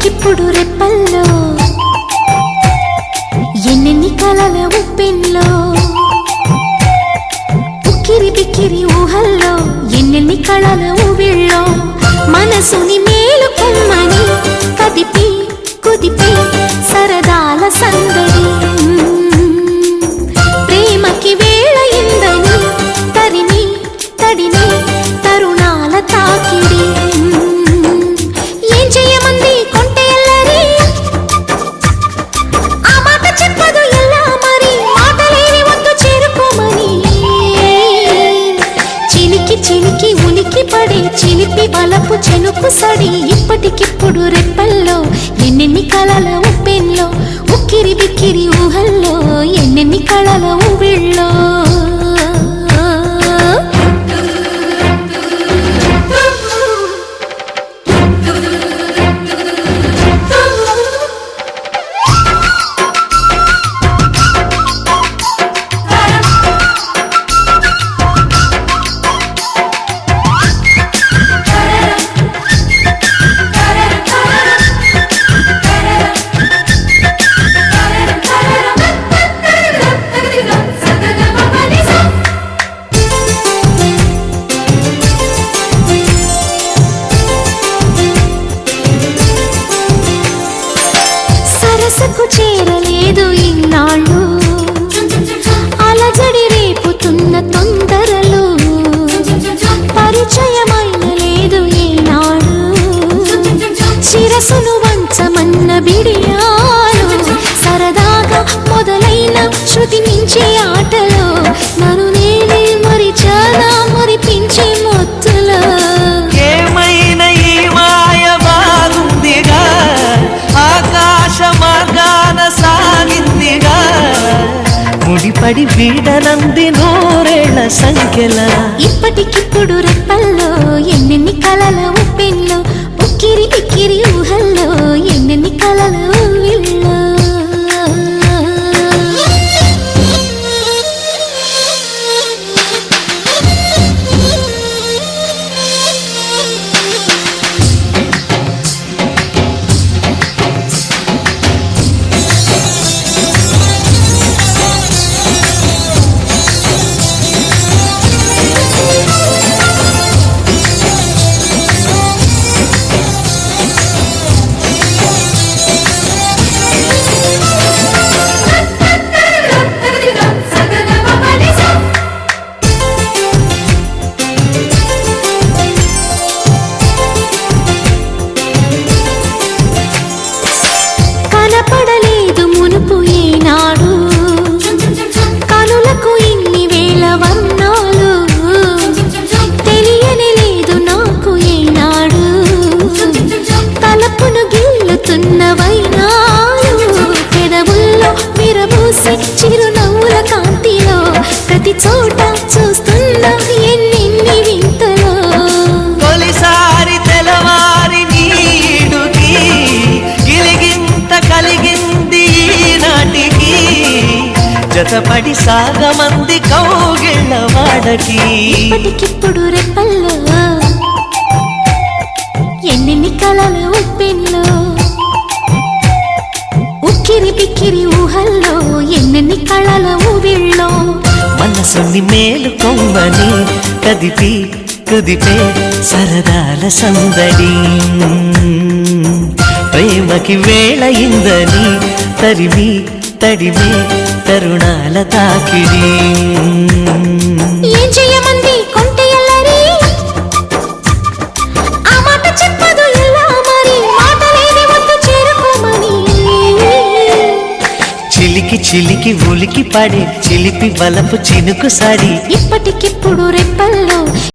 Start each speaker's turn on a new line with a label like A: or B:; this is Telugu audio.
A: ఇప్పటికిప్పుడు రెప్పల్లో ఎన్నెన్ని కలల ఉప్పెన్లో ఉక్కిరి బిక్కిరి ఊహల్లో ఎన్నెన్ని కళల ఊవిళ్ళో మనసుని మేలుకొమ్మని కదిపి కుదిపి సరదాల సందడి ప్రేమకి వేళయిందని తరిమి తడిని తరుణాల తాకిడి ఏం చేయమంది కొంటె ఎల్లరి ఆ మాట చెప్పదు ఎలా మరి మాటలేని వద్దు చేరుకోమని చిలికి చిలికి ఉనికి పడి చిలిపి వలపు చెనుకు సడి ఇప్పటికిప్పుడు రెప్పల్లో ఎన్నెన్ని కళల ఉప్పెన్లో ఉక్కిరి బిక్కిరి ఊహల్లో ఎన్నెన్ని కళల ఊవిళ్ళో సరసకు చేరలేదు ఇన్నాళ్ళు అలజడి రేపుతున్న తొందరలు పరిచయమైన లేదు ఏనాడు శిరసును వంచమన్న బిడియాలు సరదాగా మొదలైన శృతి మించే ఆటలో నన్ను నేనే మరిచానా మురిపించే మొత్తులో
B: ఏమైనా ఈ మాయ బాగుందిగా ఆకాశ మార్గాన సాగిందిగా ముడిపడి వీడనంది నూరేళ్ల సంఖ్యల
A: ఇప్పటికిప్పుడు రెప్పల్లో ఎన్నెన్ని కలల ఉప్పెన్లో ఉక్కిరి బిక్కిరి ఊహల్లో ఎన్నెన్ని కలల ఊవిళ్ళో కనపడలేదు మునుపు ఏనాడు కనులకు ఇన్ని వేల వర్ణాలు తెలియని లేదు నాకు ఏనాడు తలపును గిల్లుతున్న వైనాలు పెదవుల్లో విరబూసి చిరునవ్వుల కాంతిలో ప్రతి చోట చూస్తున్న ఎన్నెన్ని వింతలో
B: తొలిసారి తెలవారి నీడుకి గిలిగింత కలిగింది నాటికి జతపడి సాగమంది కౌగిళ్ళ వాడకి
A: ఇప్పటికిప్పుడు రెప్పల్లో ఎన్నెన్ని కలల ఉప్పెన్లో ఉక్కిరి బిక్కిరి ఊహల్లో ఎన్నెన్ని కళల ఊవిళ్ళో
B: మనసుని మేలుకొమ్మని కదిపి కుదిపే సరదాల సందడి ప్రేమకి వేళయిందని తరిమి తడిమి తరుణాల తాకిడి
A: ఏం చేయమంది కొంటె ఎల్లరి ఆ మాట చెప్పదు ఎలా మరి మాటలేని వద్దు చేరుకోమని
B: చిలికి చిలికి ఉలికి పడి చిలిపి వలపు చినుకు సడి
A: ఇప్పటికిప్పుడు రెప్పల్లో